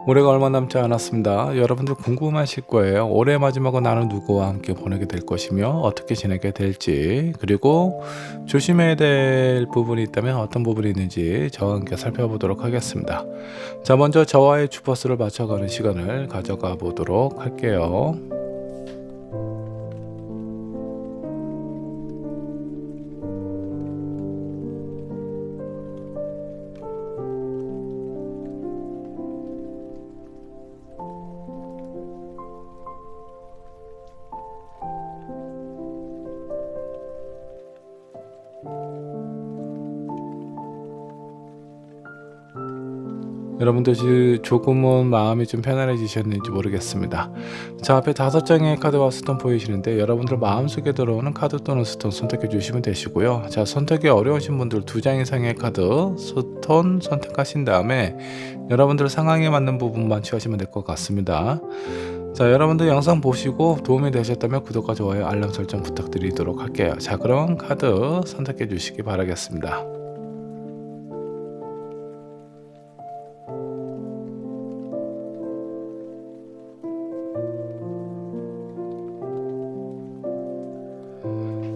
올해가 얼마 남지 않았습니다. 여러분들 궁금하실 거예요. 올해 마지막은 나는 누구와 함께 보내게 될 것이며 어떻게 지내게 될지, 그리고 조심해야 될 부분이 있다면 어떤 부분이 있는지 저와 함께 살펴보도록 하겠습니다. 자, 먼저 저와의 주파수를 맞춰가는 시간을 가져가 보도록 할게요. 여러분들 조금은 마음이 좀 편안해지셨는지 모르겠습니다. 자, 앞에 5장의 카드와 스톤 보이시는데 여러분들 마음속에 들어오는 카드 또는 스톤 선택해 주시면 되시고요. 자, 선택이 어려우신 분들 2장 이상의 카드, 스톤 선택하신 다음에 여러분들 상황에 맞는 부분만 취하시면 될 것 같습니다. 자, 여러분들 영상 보시고 도움이 되셨다면 구독과 좋아요, 알람 설정 부탁드리도록 할게요. 자, 그럼 카드 선택해 주시기 바라겠습니다.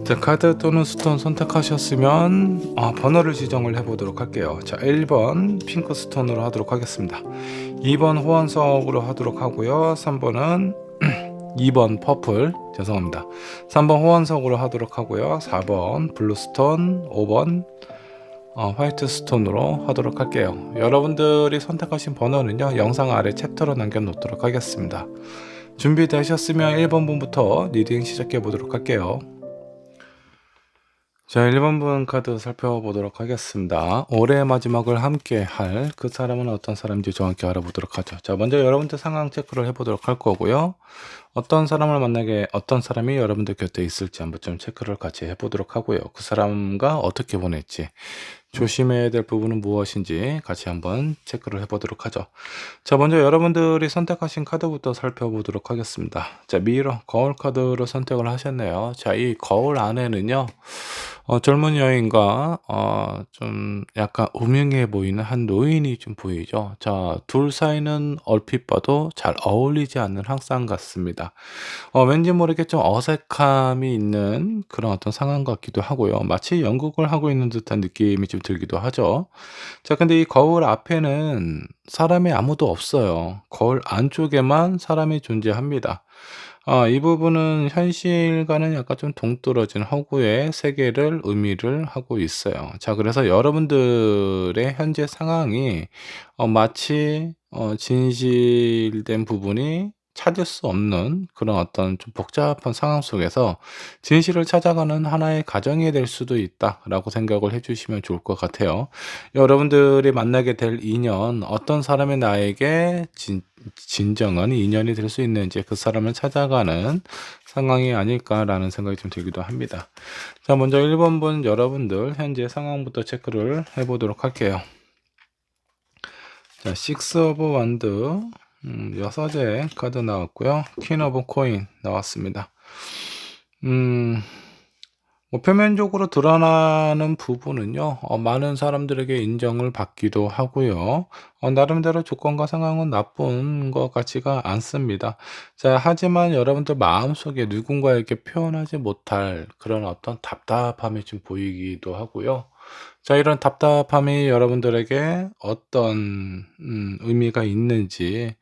자, 카드 또는 스톤 선택하셨으면 번호를 지정을 해보도록 할게요. 자, 1번 핑크 스톤으로 하도록 하겠습니다. 2번 호환석으로 하도록 하고요. 3번은 2번 퍼플, 죄송합니다. 3번 호환석으로 하도록 하고요. 4번 블루 스톤, 5번 화이트 스톤으로 하도록 할게요. 여러분들이 선택하신 번호는요, 영상 아래 챕터로 남겨놓도록 하겠습니다. 준비되셨으면 1번 분부터 리딩 시작해 보도록 할게요. 자, 1번 분 카드 살펴보도록 하겠습니다. 올해의 마지막을 함께 할 그 사람은 어떤 사람인지 정확히 알아보도록 하죠. 자, 먼저 여러분들 상황 체크를 해보도록 할 거고요. 어떤 사람이 여러분들 곁에 있을지 한번 좀 체크를 같이 해보도록 하고요. 그 사람과 어떻게 보낼지, 조심해야 될 부분은 무엇인지 같이 한번 체크를 해보도록 하죠. 자, 먼저 여러분들이 선택하신 카드부터 살펴보도록 하겠습니다. 자, 미러, 거울 카드로 선택을 하셨네요. 자, 이 거울 안에는요, 젊은 여인과 좀 약간 음흉해 보이는 한 노인이 좀 보이죠. 자, 둘 사이는 얼핏 봐도 잘 어울리지 않는 항상 같습니다. 왠지 모르게 좀 어색함이 있는 그런 어떤 상황 같기도 하고요. 마치 연극을 하고 있는 듯한 느낌이 좀 들기도 하죠. 자, 근데 이 거울 앞에는 사람이 아무도 없어요. 거울 안쪽에만 사람이 존재합니다. 이 부분은 현실과는 약간 좀 동떨어진 허구의 세계를 의미를 하고 있어요. 자, 그래서 여러분들의 현재 상황이 마치 진실된 부분이 찾을 수 없는 그런 어떤 좀 복잡한 상황 속에서 진실을 찾아가는 하나의 과정이 될 수도 있다라고 생각을 해 주시면 좋을 것 같아요. 여러분들이 만나게 될 인연, 어떤 사람이 나에게 진정한 인연이 될 수 있는지 그 사람을 찾아가는 상황이 아닐까라는 생각이 좀 들기도 합니다. 자, 먼저 1번 분 여러분들 현재 상황부터 체크를 해보도록 할게요. 자, 식스 오브 완드, 여섯의 카드 나왔고요. 퀸 오브 코인 나왔습니다. 뭐 표면적으로 드러나는 부분은요, 많은 사람들에게 인정을 받기도 하고요. 나름대로 조건과 상황은 나쁜 것 같지가 않습니다. 자, 하지만 여러분들 마음속에 누군가에게 표현하지 못할 그런 어떤 답답함이 좀 보이기도 하고요. 자, 이런 답답함이 여러분들에게 어떤 의미가 있는지,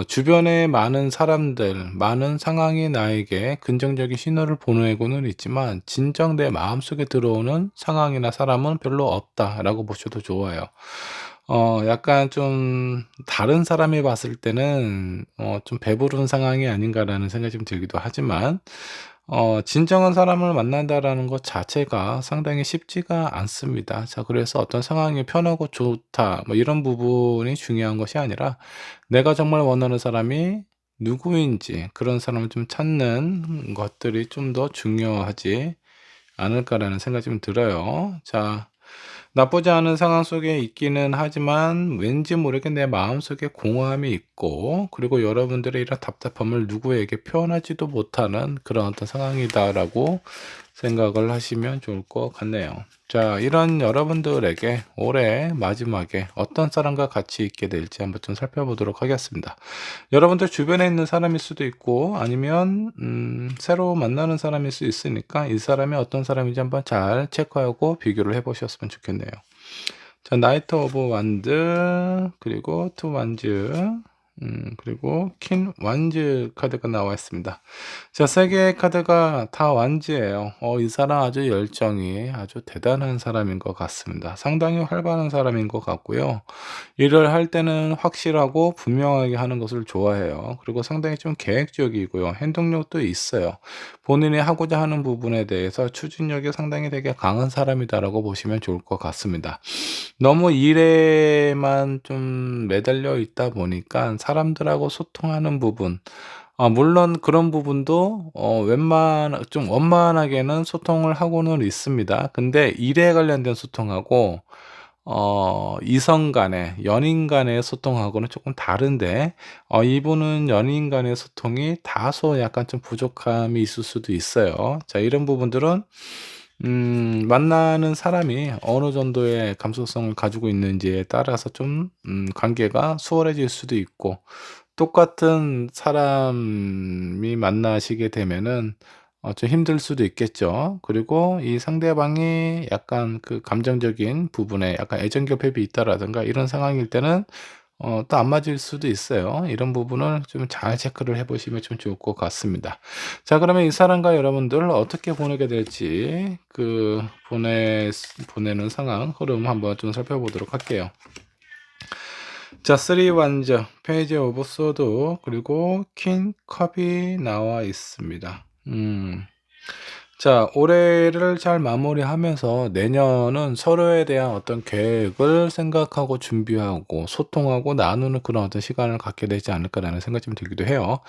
주변에 많은 사람들, 많은 상황이 나에게 긍정적인 신호를 보내고는 있지만 진정 내 마음속에 들어오는 상황이나 사람은 별로 없다라고 보셔도 좋아요. 약간 좀 다른 사람이 봤을 때는 좀 배부른 상황이 아닌가라는 생각이 좀 들기도 하지만 진정한 사람을 만난다라는 것 자체가 상당히 쉽지가 않습니다. 자, 그래서 어떤 상황이 편하고 좋다, 뭐 이런 부분이 중요한 것이 아니라 내가 정말 원하는 사람이 누구인지 그런 사람을 좀 찾는 것들이 좀 더 중요하지 않을까라는 생각이 좀 들어요. 자, 나쁘지 않은 상황 속에 있기는 하지만 왠지 모르게 내 마음속에 공허함이 있고, 그리고 여러분들의 이런 답답함을 누구에게 표현하지도 못하는 그런 어떤 상황이다라고 생각을 하시면 좋을 것 같네요. 자, 이런 여러분들에게 올해 마지막에 어떤 사람과 같이 있게 될지 한번 좀 살펴보도록 하겠습니다. 여러분들 주변에 있는 사람일 수도 있고 아니면 새로 만나는 사람일 수 있으니까 이 사람이 어떤 사람인지 한번 잘 체크하고 비교를 해 보셨으면 좋겠네요. 자, 나이트 오브 완드 그리고 투 완즈 그리고 퀸 완즈 카드가 나와 있습니다. 자, 세 개의 카드가 다 완즈예요. 이 사람 아주 열정이 아주 대단한 사람인 것 같습니다. 상당히 활발한 사람인 것 같고요. 일을 할 때는 확실하고 분명하게 하는 것을 좋아해요. 그리고 상당히 좀 계획적이고요. 행동력도 있어요. 본인이 하고자 하는 부분에 대해서 추진력이 상당히 되게 강한 사람이다라고 보시면 좋을 것 같습니다. 너무 일에만 좀 매달려 있다 보니까 사람들하고 소통하는 부분, 물론 그런 부분도 좀 원만하게는 소통을 하고는 있습니다. 근데 일에 관련된 소통하고 이성 간의 연인 간의 소통하고는 조금 다른데 이분은 연인 간의 소통이 다소 약간 좀 부족함이 있을 수도 있어요. 자, 이런 부분들은 만나는 사람이 어느 정도의 감수성을 가지고 있는지에 따라서 좀 관계가 수월해질 수도 있고, 똑같은 사람이 만나시게 되면은 좀 힘들 수도 있겠죠. 그리고 이 상대방이 약간 그 감정적인 부분에 약간 애정 결핍이 있다라든가 이런 상황일 때는 또 안 맞을 수도 있어요. 이런 부분을 좀 잘 체크를 해 보시면 좀 좋을 것 같습니다. 자, 그러면 이 사람과 여러분들 어떻게 보내게 될지 보내는 상황 흐름 한번 좀 살펴보도록 할게요. 자, 3 완저, 페이지 오브 소드, 그리고 퀸 컵이 나와 있습니다. 자, 올해를 잘 마무리하면서 내년은 서로에 대한 어떤 계획을 생각하고 준비하고 소통하고 나누는 그런 어떤 시간을 갖게 되지 않을까라는 생각이 좀 들기도 해요.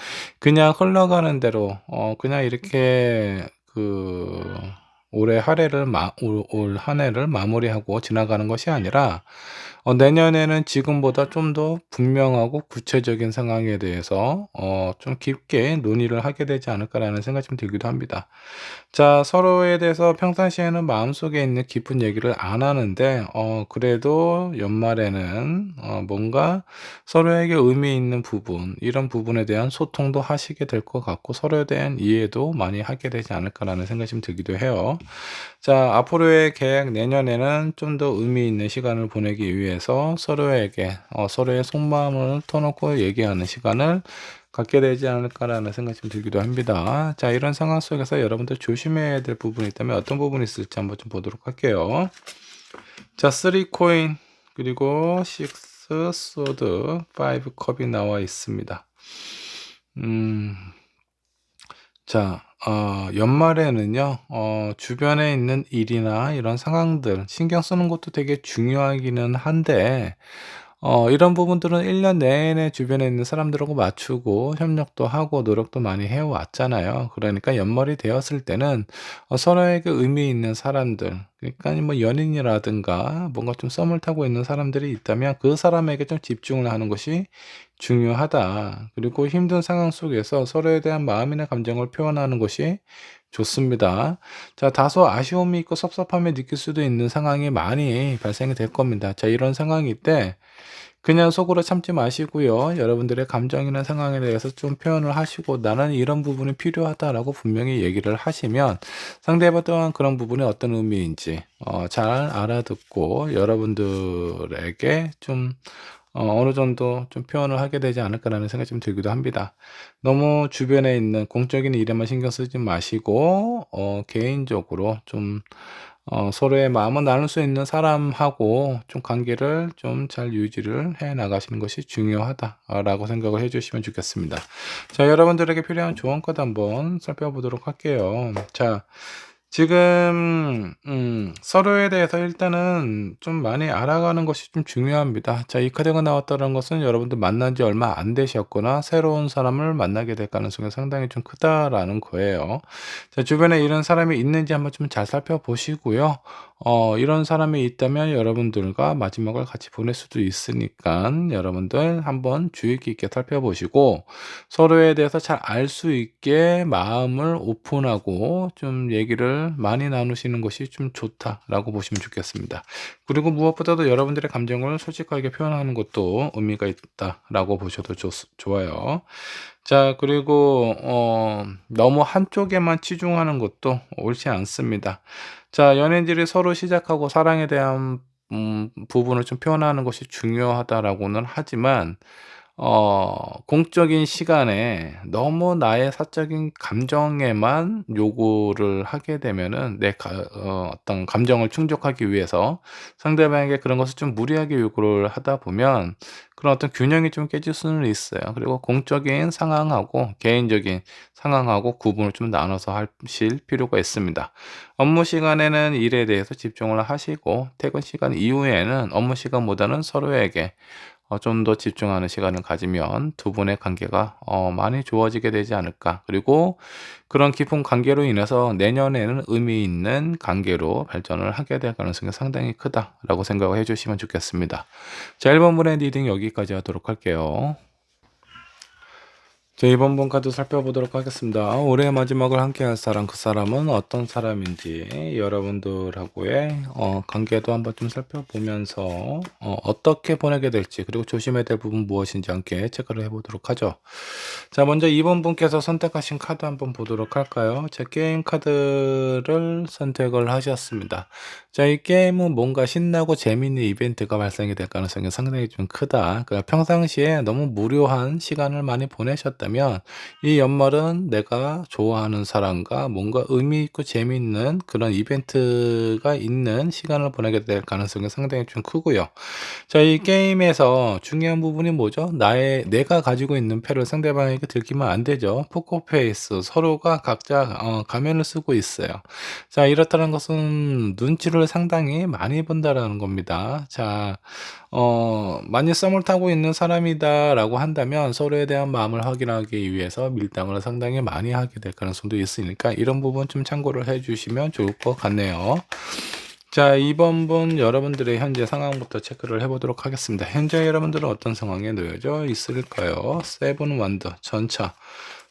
그냥 흘러가는 대로 그냥 이렇게 올해 올 한 해를 마무리하고 지나가는 것이 아니라 내년에는 지금보다 좀 더 분명하고 구체적인 상황에 대해서 좀 깊게 논의를 하게 되지 않을까라는 생각이 좀 들기도 합니다. 자, 서로에 대해서 평상시에는 마음속에 있는 깊은 얘기를 안 하는데 그래도 연말에는 뭔가 서로에게 의미 있는 부분, 이런 부분에 대한 소통도 하시게 될 것 같고 서로에 대한 이해도 많이 하게 되지 않을까라는 생각이 좀 들기도 해요. 자, 앞으로의 계획 내년에는 좀 더 의미 있는 시간을 보내기 위해서 서로에게 서로의 속마음을 터놓고 얘기하는 시간을 갖게 되지 않을까라는 생각이 좀 들기도 합니다. 자, 이런 상황 속에서 여러분들 조심해야 될 부분이 있다면 어떤 부분이 있을지 한번 좀 보도록 할게요. 자, 3 코인 그리고 6 소드, 5 컵이 나와 있습니다. 자, 연말에는요, 주변에 있는 일이나 이런 상황들 신경 쓰는 것도 되게 중요하기는 한데 이런 부분들은 1년 내내 주변에 있는 사람들하고 맞추고 협력도 하고 노력도 많이 해 왔잖아요. 그러니까 연말이 되었을 때는 서로에게 의미 있는 사람들, 그러니까 뭐 연인이라든가 뭔가 좀 썸을 타고 있는 사람들이 있다면 그 사람에게 좀 집중을 하는 것이 중요하다. 그리고 힘든 상황 속에서 서로에 대한 마음이나 감정을 표현하는 것이 좋습니다. 자, 다소 아쉬움이 있고 섭섭함을 느낄 수도 있는 상황이 많이 발생이 될 겁니다. 자, 이런 상황일 때 그냥 속으로 참지 마시고요. 여러분들의 감정이나 상황에 대해서 좀 표현을 하시고 나는 이런 부분이 필요하다라고 분명히 얘기를 하시면 상대방 또한 그런 부분이 어떤 의미인지 잘 알아듣고 여러분들에게 좀 어느 정도 좀 표현을 하게 되지 않을까라는 생각이 좀 들기도 합니다. 너무 주변에 있는 공적인 일에만 신경 쓰지 마시고 개인적으로 좀 서로의 마음을 나눌 수 있는 사람하고 좀 관계를 좀 잘 유지를 해 나가시는 것이 중요하다라고 생각을 해 주시면 좋겠습니다. 자, 여러분들에게 필요한 조언까지 한번 살펴보도록 할게요. 자, 지금 서로에 대해서 일단은 좀 많이 알아가는 것이 좀 중요합니다. 자, 이 카드가 나왔다는 것은 여러분들 만난 지 얼마 안 되셨거나 새로운 사람을 만나게 될 가능성이 상당히 좀 크다라는 거예요. 자, 주변에 이런 사람이 있는지 한번 좀 잘 살펴보시고요. 이런 사람이 있다면 여러분들과 마지막을 같이 보낼 수도 있으니까 여러분들 한번 주의 깊게 살펴보시고 서로에 대해서 잘 알 수 있게 마음을 오픈하고 좀 얘기를 감정을 많이 나누시는 것이 좀 좋다라고 보시면 좋겠습니다. 그리고 무엇보다도 여러분들의 감정을 솔직하게 표현하는 것도 의미가 있다라고 보셔도 좋아요. 자, 그리고 너무 한쪽에만 치중하는 것도 옳지 않습니다. 자, 연인들이 서로 시작하고 사랑에 대한 부분을 좀 표현하는 것이 중요하다라고는 하지만 공적인 시간에 너무 나의 사적인 감정에만 요구를 하게 되면은 어떤 감정을 충족하기 위해서 상대방에게 그런 것을 좀 무리하게 요구를 하다 보면 그런 어떤 균형이 좀 깨질 수는 있어요. 그리고 공적인 상황하고 개인적인 상황하고 구분을 좀 나눠서 하실 필요가 있습니다. 업무 시간에는 일에 대해서 집중을 하시고 퇴근 시간 이후에는 업무 시간보다는 서로에게 좀 더 집중하는 시간을 가지면 두 분의 관계가 많이 좋아지게 되지 않을까. 그리고 그런 깊은 관계로 인해서 내년에는 의미 있는 관계로 발전을 하게 될 가능성이 상당히 크다라고 생각을 해주시면 좋겠습니다. 자, 1번 분의 리딩 여기까지 하도록 할게요. 자, 이번 분 카드 살펴보도록 하겠습니다. 올해의 마지막을 함께 할 사람, 그 사람은 어떤 사람인지 여러분들하고의 관계도 한번 좀 살펴보면서 어떻게 보내게 될지, 그리고 조심해야 될 부분 무엇인지 함께 체크를 해보도록 하죠. 자, 먼저 이번 분께서 선택하신 카드 한번 보도록 할까요? 제 게임 카드를 선택을 하셨습니다. 자, 이 게임은 뭔가 신나고 재미있는 이벤트가 발생이 될 가능성이 상당히 좀 크다. 그러니까 평상시에 너무 무료한 시간을 많이 보내셨다면 이 연말은 내가 좋아하는 사람과 뭔가 의미 있고 재미있는 그런 이벤트가 있는 시간을 보내게 될 가능성이 상당히 좀 크고요. 자, 이 게임에서 중요한 부분이 뭐죠? 내가 가지고 있는 패를 상대방에게 들키면 안 되죠. 포커페이스, 서로가 각자 가면을 쓰고 있어요. 자, 이렇다는 것은 눈치를 상당히 많이 본다라는 겁니다. 자, 만약 썸을 타고 있는 사람이다라고 한다면 서로에 대한 마음을 확인하기 위해서 밀당을 상당히 많이 하게 될 가능성도 있으니까 이런 부분 좀 참고를 해주시면 좋을 것 같네요. 자, 이번 분 여러분들의 현재 상황부터 체크를 해보도록 하겠습니다. 현재 여러분들은 어떤 상황에 놓여져 있을까요? 세븐 원더 전차.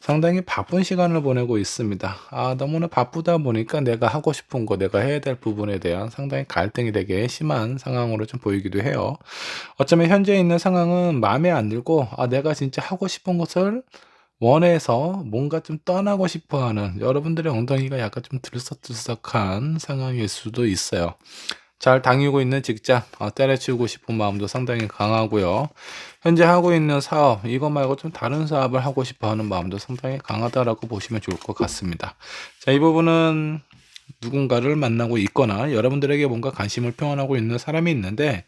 상당히 바쁜 시간을 보내고 있습니다. 너무나 바쁘다 보니까 내가 하고 싶은 거, 내가 해야 될 부분에 대한 상당히 갈등이 되게 심한 상황으로 좀 보이기도 해요. 어쩌면 현재 있는 상황은 마음에 안 들고, 내가 진짜 하고 싶은 것을 원해서 뭔가 좀 떠나고 싶어 하는 여러분들의 엉덩이가 약간 좀 들썩들썩한 상황일 수도 있어요. 잘 다니고 있는 직장, 때려치우고 싶은 마음도 상당히 강하고요. 현재 하고 있는 사업, 이거 말고 좀 다른 사업을 하고 싶어 하는 마음도 상당히 강하다라고 보시면 좋을 것 같습니다. 자, 이 부분은 누군가를 만나고 있거나 여러분들에게 뭔가 관심을 표현하고 있는 사람이 있는데,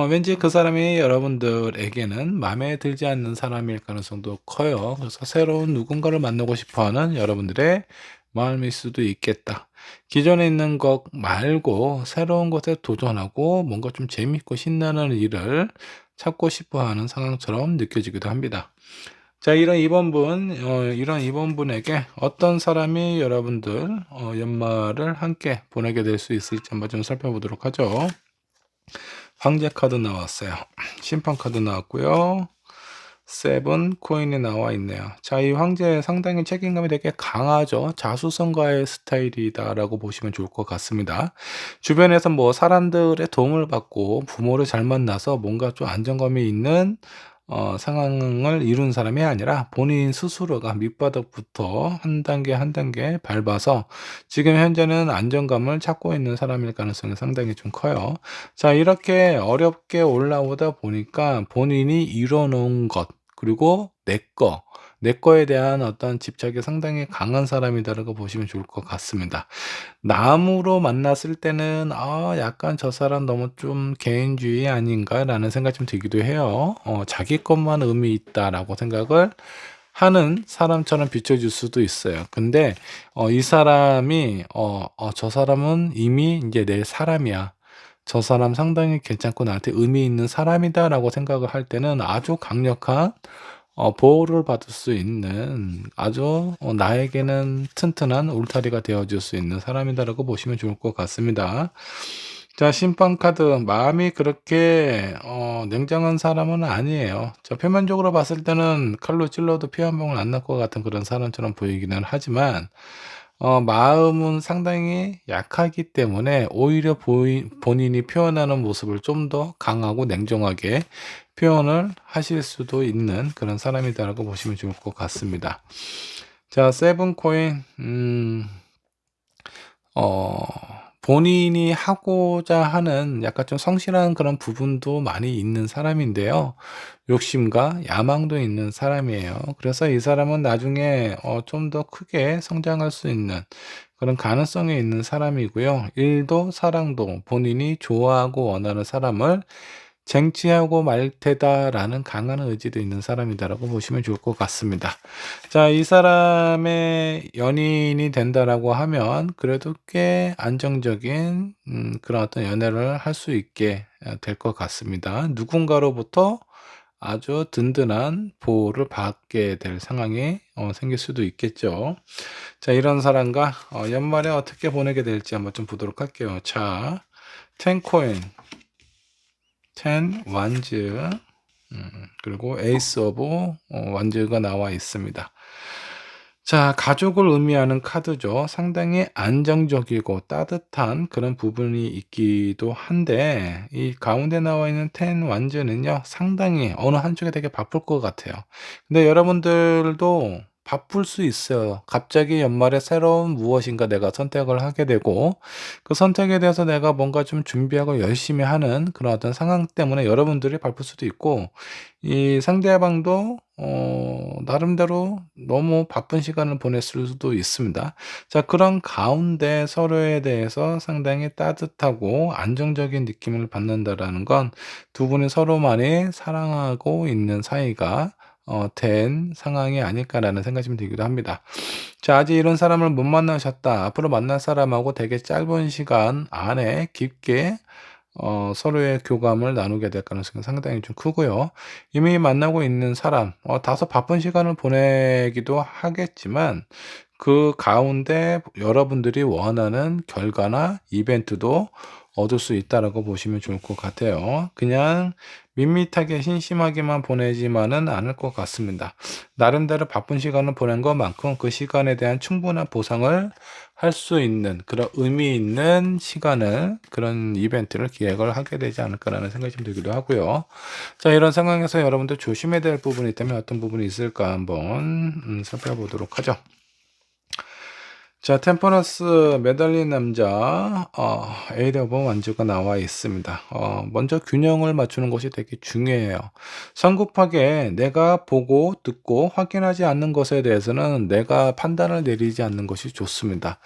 왠지 그 사람이 여러분들에게는 마음에 들지 않는 사람일 가능성도 커요. 그래서 새로운 누군가를 만나고 싶어 하는 여러분들의 마음일 수도 있겠다. 기존에 있는 것 말고 새로운 것에 도전하고 뭔가 좀 재밌고 신나는 일을 찾고 싶어 하는 상황처럼 느껴지기도 합니다. 자, 이런 이번 분에게 어떤 사람이 여러분들 연말을 함께 보내게 될 수 있을지 한번 좀 살펴보도록 하죠. 황제 카드 나왔어요. 심판 카드 나왔고요. 세븐 코인이 나와 있네요. 자, 이 황제 상당히 책임감이 되게 강하죠. 자수성가의 스타일이다라고 보시면 좋을 것 같습니다. 주변에서 뭐 사람들의 도움을 받고 부모를 잘 만나서 뭔가 좀 안정감이 있는 상황을 이룬 사람이 아니라 본인 스스로가 밑바닥부터 한 단계 한 단계 밟아서 지금 현재는 안정감을 찾고 있는 사람일 가능성이 상당히 좀 커요. 자, 이렇게 어렵게 올라오다 보니까 본인이 이뤄놓은 것, 그리고 내 거에 대한 어떤 집착이 상당히 강한 사람이다라고 보시면 좋을 것 같습니다. 남으로 만났을 때는 약간 저 사람 너무 좀 개인주의 아닌가라는 생각이 좀 들기도 해요. 자기 것만 의미 있다라고 생각을 하는 사람처럼 비춰질 수도 있어요. 근데 이 사람이 저 사람은 이미 이제 내 사람이야. 저 사람 상당히 괜찮고 나한테 의미 있는 사람이다라고 생각을 할 때는 아주 강력한 보호를 받을 수 있는 아주 나에게는 튼튼한 울타리가 되어줄 수 있는 사람이다라고 보시면 좋을 것 같습니다. 자, 심판 카드. 마음이 그렇게 냉정한 사람은 아니에요. 저 표면적으로 봤을 때는 칼로 찔러도 피 한 방울 안 날 것 같은 그런 사람처럼 보이기는 하지만 마음은 상당히 약하기 때문에 오히려 본인이 표현하는 모습을 좀 더 강하고 냉정하게 표현을 하실 수도 있는 그런 사람이다라고 보시면 좋을 것 같습니다. 자, 세븐 코인, 어, 본인이 하고자 하는 약간 좀 성실한 그런 부분도 많이 있는 사람인데요. 욕심과 야망도 있는 사람이에요. 그래서 이 사람은 나중에 좀 더 크게 성장할 수 있는 그런 가능성이 있는 사람이고요. 일도 사랑도 본인이 좋아하고 원하는 사람을 쟁취하고 말 테다라는 강한 의지도 있는 사람이다라고 보시면 좋을 것 같습니다. 자, 이 사람의 연인이 된다라고 하면 그래도 꽤 안정적인 그런 어떤 연애를 할 수 있게 될 것 같습니다. 누군가로부터 아주 든든한 보호를 받게 될 상황이 생길 수도 있겠죠. 자, 이런 사람과 연말에 어떻게 보내게 될지 한번 좀 보도록 할게요. 자, 10 코인, 10 완즈, 그리고 에이스 오브 완즈가 나와 있습니다. 자, 가족을 의미하는 카드죠. 상당히 안정적이고 따뜻한 그런 부분이 있기도 한데 이 가운데 나와 있는 10 완즈는요. 상당히 어느 한쪽에 되게 바쁠 것 같아요. 근데 여러분들도 바쁠 수 있어요. 갑자기 연말에 새로운 무엇인가 내가 선택을 하게 되고 그 선택에 대해서 내가 뭔가 좀 준비하고 열심히 하는 그런 어떤 상황 때문에 여러분들이 바쁠 수도 있고 이 상대방도 나름대로 너무 바쁜 시간을 보냈을 수도 있습니다. 자, 그런 가운데 서로에 대해서 상당히 따뜻하고 안정적인 느낌을 받는다라는 건 두 분이 서로 많이 사랑하고 있는 사이가 된 상황이 아닐까라는 생각이 좀 들기도 합니다. 자, 아직 이런 사람을 못 만나셨다. 앞으로 만날 사람하고 되게 짧은 시간 안에 깊게 서로의 교감을 나누게 될 가능성이 상당히 좀 크고요. 이미 만나고 있는 사람, 다소 바쁜 시간을 보내기도 하겠지만 그 가운데 여러분들이 원하는 결과나 이벤트도 얻을 수 있다라고 보시면 좋을 것 같아요. 그냥 밋밋하게 심심하게만 보내지만은 않을 것 같습니다. 나름대로 바쁜 시간을 보낸 것만큼 그 시간에 대한 충분한 보상을 할 수 있는 그런 의미 있는 시간을 그런 이벤트를 기획을 하게 되지 않을까라는 생각이 좀 들기도 하고요. 자, 이런 상황에서 여러분들 조심해야 될 부분이 있다면 어떤 부분이 있을까 한번 살펴보도록 하죠. 자, 템퍼런스 매달린 남자, 에이드 오브 완주가 나와 있습니다. 먼저 균형을 맞추는 것이 되게 중요해요. 성급하게 내가 보고 듣고 확인하지 않는 것에 대해서는 내가 판단을 내리지 않는 것이 좋습니다.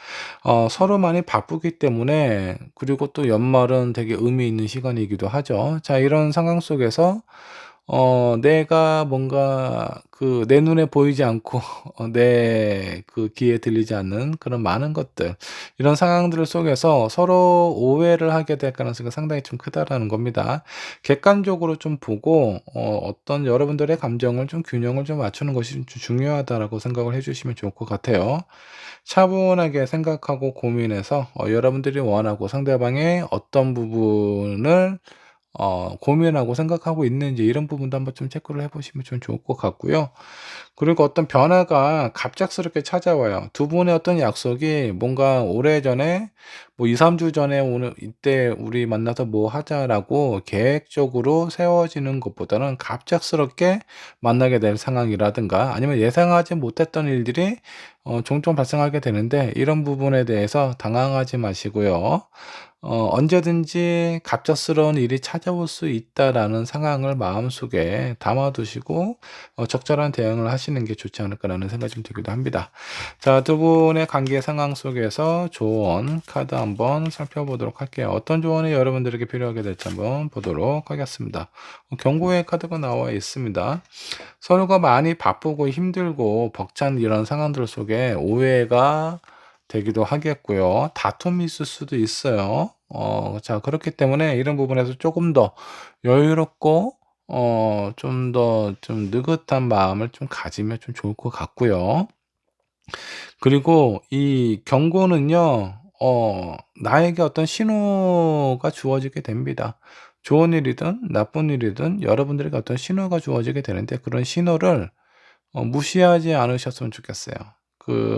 서로 많이 바쁘기 때문에, 그리고 또 연말은 되게 의미 있는 시간이기도 하죠. 자, 이런 상황 속에서 내가 뭔가 내 눈에 보이지 않고 내 귀에 들리지 않는 그런 많은 것들, 이런 상황들 속에서 서로 오해를 하게 될 가능성이 상당히 좀 크다라는 겁니다. 객관적으로 좀 보고 어떤 여러분들의 감정을 좀 균형을 좀 맞추는 것이 좀 중요하다라고 생각을 해 주시면 좋을 것 같아요. 차분하게 생각하고 고민해서 여러분들이 원하고 상대방의 어떤 부분을 고민하고 생각하고 있는지 이런 부분도 한번 좀 체크를 해 보시면 좀 좋을 것 같고요. 그리고 어떤 변화가 갑작스럽게 찾아와요. 두 분의 어떤 약속이 뭔가 오래전에 뭐 2-3주 전에 오늘 "이때 우리 만나서 뭐 하자."라고 계획적으로 세워지는 것보다는 갑작스럽게 만나게 될 상황이라든가 아니면 예상하지 못했던 일들이 종종 발생하게 되는데 이런 부분에 대해서 당황하지 마시고요. 언제든지 갑작스러운 일이 찾아올 수 있다라는 상황을 마음속에 담아 두시고 적절한 대응을 하시는 게 좋지 않을까라는 생각이 좀 들기도 합니다. 자, 두 분의 관계 상황 속에서 조언 카드 한번 살펴보도록 할게요. 어떤 조언이 여러분들에게 필요하게 될지 한번 보도록 하겠습니다. 경고의 카드가 나와 있습니다. 서로가 많이 바쁘고 힘들고 벅찬 이런 상황들 속에 오해가 되기도 하겠고요. 다툼이 있을 수도 있어요. 자, 그렇기 때문에 이런 부분에서 조금 더 여유롭고 좀 더 좀 느긋한 마음을 좀 가지면 좀 좋을 것 같고요. 그리고 이 경고는요. 나에게 어떤 신호가 주어지게 됩니다. 좋은 일이든 나쁜 일이든 여러분들에게 어떤 신호가 주어지게 되는데 그런 신호를 무시하지 않으셨으면 좋겠어요.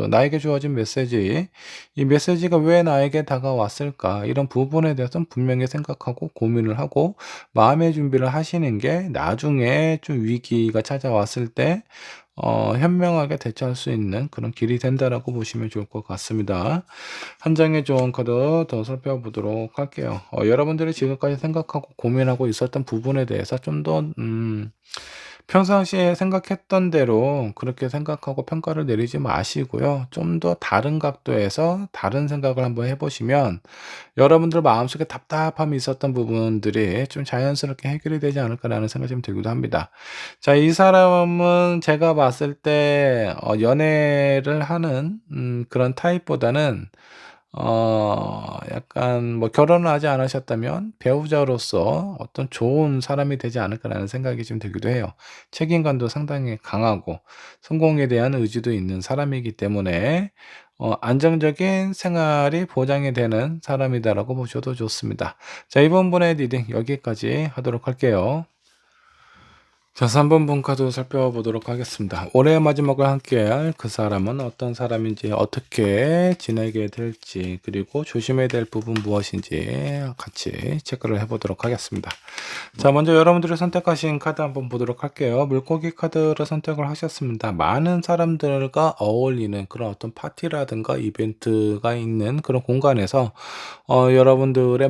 나에게 주어진 메시지, 이 메시지가 왜 나에게 다가왔을까? 이런 부분에 대해서는 분명히 생각하고 고민을 하고 마음의 준비를 하시는 게 나중에 좀 위기가 찾아왔을 때 현명하게 대처할 수 있는 그런 길이 된다라고 보시면 좋을 것 같습니다. 한 장의 좋은 카드 더 살펴보도록 할게요. 여러분들이 지금까지 생각하고 고민하고 있었던 부분에 대해서 좀 더, 평상시에 생각했던 대로 그렇게 생각하고 평가를 내리지 마시고요. 좀 더 다른 각도에서 다른 생각을 한번 해보시면 여러분들 마음속에 답답함이 있었던 부분들이 좀 자연스럽게 해결이 되지 않을까라는 생각이 좀 들기도 합니다. 자, 이 사람은 제가 봤을 때 연애를 하는 그런 타입보다는 약간 뭐 결혼을 하지 않으셨다면 배우자로서 어떤 좋은 사람이 되지 않을까라는 생각이 좀 들기도 해요. 책임감도 상당히 강하고 성공에 대한 의지도 있는 사람이기 때문에 안정적인 생활이 보장이 되는 사람이다라고 보셔도 좋습니다. 자, 이번 분의 리딩 여기까지 하도록 할게요. 자, 3번 분 카드 살펴보도록 하겠습니다. 올해의 마지막을 함께할 그 사람은 어떤 사람인지, 어떻게 지내게 될지, 그리고 조심해야 될 부분 무엇인지 같이 체크를 해보도록 하겠습니다. 자, 먼저 여러분들이 선택하신 카드 한번 보도록 할게요. 물고기 카드를 선택을 하셨습니다. 많은 사람들과 어울리는 그런 어떤 파티라든가 이벤트가 있는 그런 공간에서 여러분들의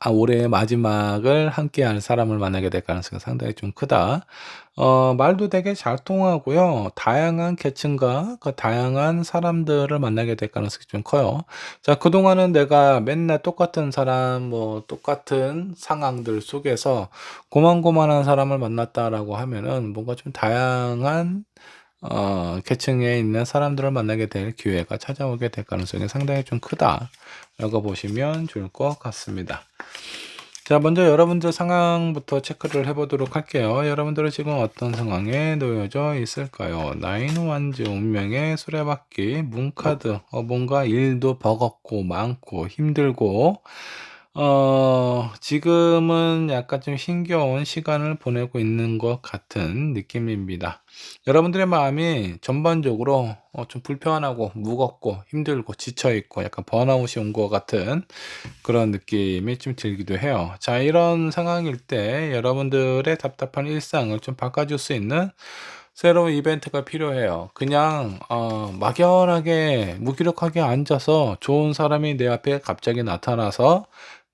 올해의 마지막을 함께할 사람을 만나게 될 가능성이 상당히 좀 크다. 말도 되게 잘 통하고요. 다양한 계층과 그 다양한 사람들을 만나게 될 가능성이 좀 커요. 자, 그동안은 내가 맨날 똑같은 사람, 뭐, 똑같은 상황들 속에서 고만고만한 사람을 만났다라고 하면은 뭔가 좀 다양한 계층에 있는 사람들을 만나게 될 기회가 찾아오게 될 가능성이 상당히 좀 크다라고 보시면 좋을 것 같습니다. 자, 먼저 여러분들 상황부터 체크를 해보도록 할게요. 여러분들은 지금 어떤 상황에 놓여져 있을까요? 나인 완즈, 운명의 수레바퀴, 문카드, 뭔가 일도 버겁고 많고 힘들고 지금은 약간 좀 힘겨운 시간을 보내고 있는 것 같은 느낌입니다. 여러분들의 마음이 전반적으로 좀 불편하고 무겁고 힘들고 지쳐있고 약간 번아웃이 온 것 같은 그런 느낌이 좀 들기도 해요. 자, 이런 상황일 때 여러분들의 답답한 일상을 좀 바꿔줄 수 있는 새로운 이벤트가 필요해요. 그냥 막연하게 무기력하게 앉아서 좋은 사람이 내 앞에 갑자기 나타나서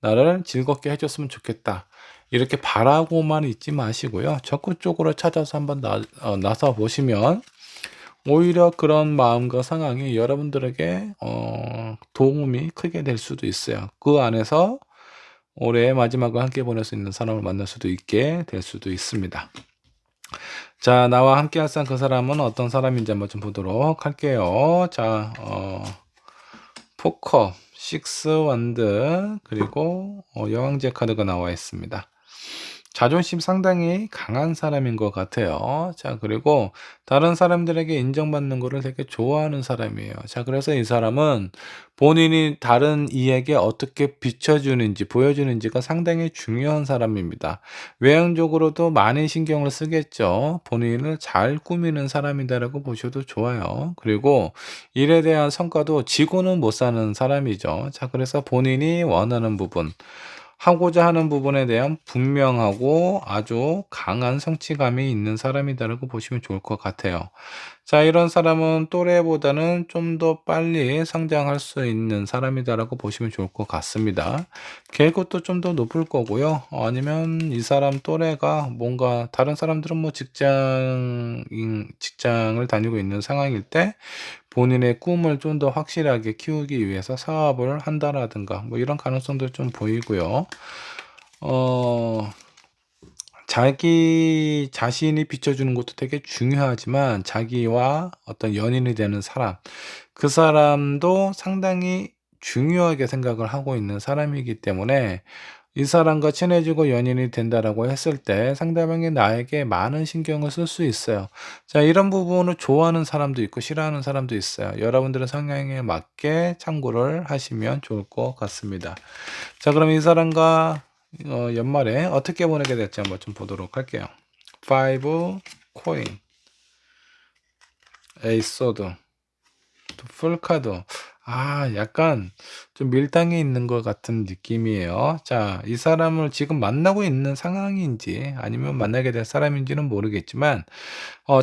나를 즐겁게 해줬으면 좋겠다. 이렇게 바라고만 있지 마시고요. 적극적으로 찾아서 한번 나서 보시면 오히려 그런 마음과 상황이 여러분들에게 도움이 크게 될 수도 있어요. 그 안에서 올해의 마지막을 함께 보낼 수 있는 사람을 만날 수도 있게 될 수도 있습니다. 자, 나와 함께 할 그 사람은 어떤 사람인지 한번 좀 보도록 할게요. 자, 포커, 식스 원드, 그리고 여왕제 카드가 나와 있습니다. 자존심 상당히 강한 사람인 것 같아요. 자, 그리고 다른 사람들에게 인정받는 거를 되게 좋아하는 사람이에요. 자, 그래서 이 사람은 본인이 다른 이에게 어떻게 비춰주는지, 보여주는지가 상당히 중요한 사람입니다. 외형적으로도 많은 신경을 쓰겠죠. 본인을 잘 꾸미는 사람이다라고 보셔도 좋아요. 그리고 일에 대한 성과도 지고는 못 사는 사람이죠. 자, 그래서 본인이 원하는 부분, 하고자 하는 부분에 대한 분명하고 아주 강한 성취감이 있는 사람이다라고 보시면 좋을 것 같아요. 자, 이런 사람은 또래보다는 좀 더 빨리 성장할 수 있는 사람이다라고 보시면 좋을 것 같습니다. 계급도 좀 더 높을 거고요. 아니면 이 사람 또래가 뭔가 다른 사람들은 뭐 직장을 다니고 있는 상황일 때 본인의 꿈을 좀 더 확실하게 키우기 위해서 사업을 한다라든가 뭐 이런 가능성도 좀 보이고요. 자기 자신이 비춰주는 것도 되게 중요하지만 자기와 어떤 연인이 되는 사람, 그 사람도 상당히 중요하게 생각을 하고 있는 사람이기 때문에 이 사람과 친해지고 연인이 된다라고 했을 때 상대방이 나에게 많은 신경을 쓸 수 있어요. 자, 이런 부분을 좋아하는 사람도 있고 싫어하는 사람도 있어요. 여러분들의 성향에 맞게 참고를 하시면 좋을 것 같습니다. 자, 그럼 이 사람과 연말에 어떻게 보내게 될지 한번 좀 보도록 할게요. 5 코인, 에이스 소드, 또 풀카드. 약간 좀 밀당이 있는 것 같은 느낌이에요. 자, 이 사람을 지금 만나고 있는 상황인지 아니면 만나게 될 사람인지는 모르겠지만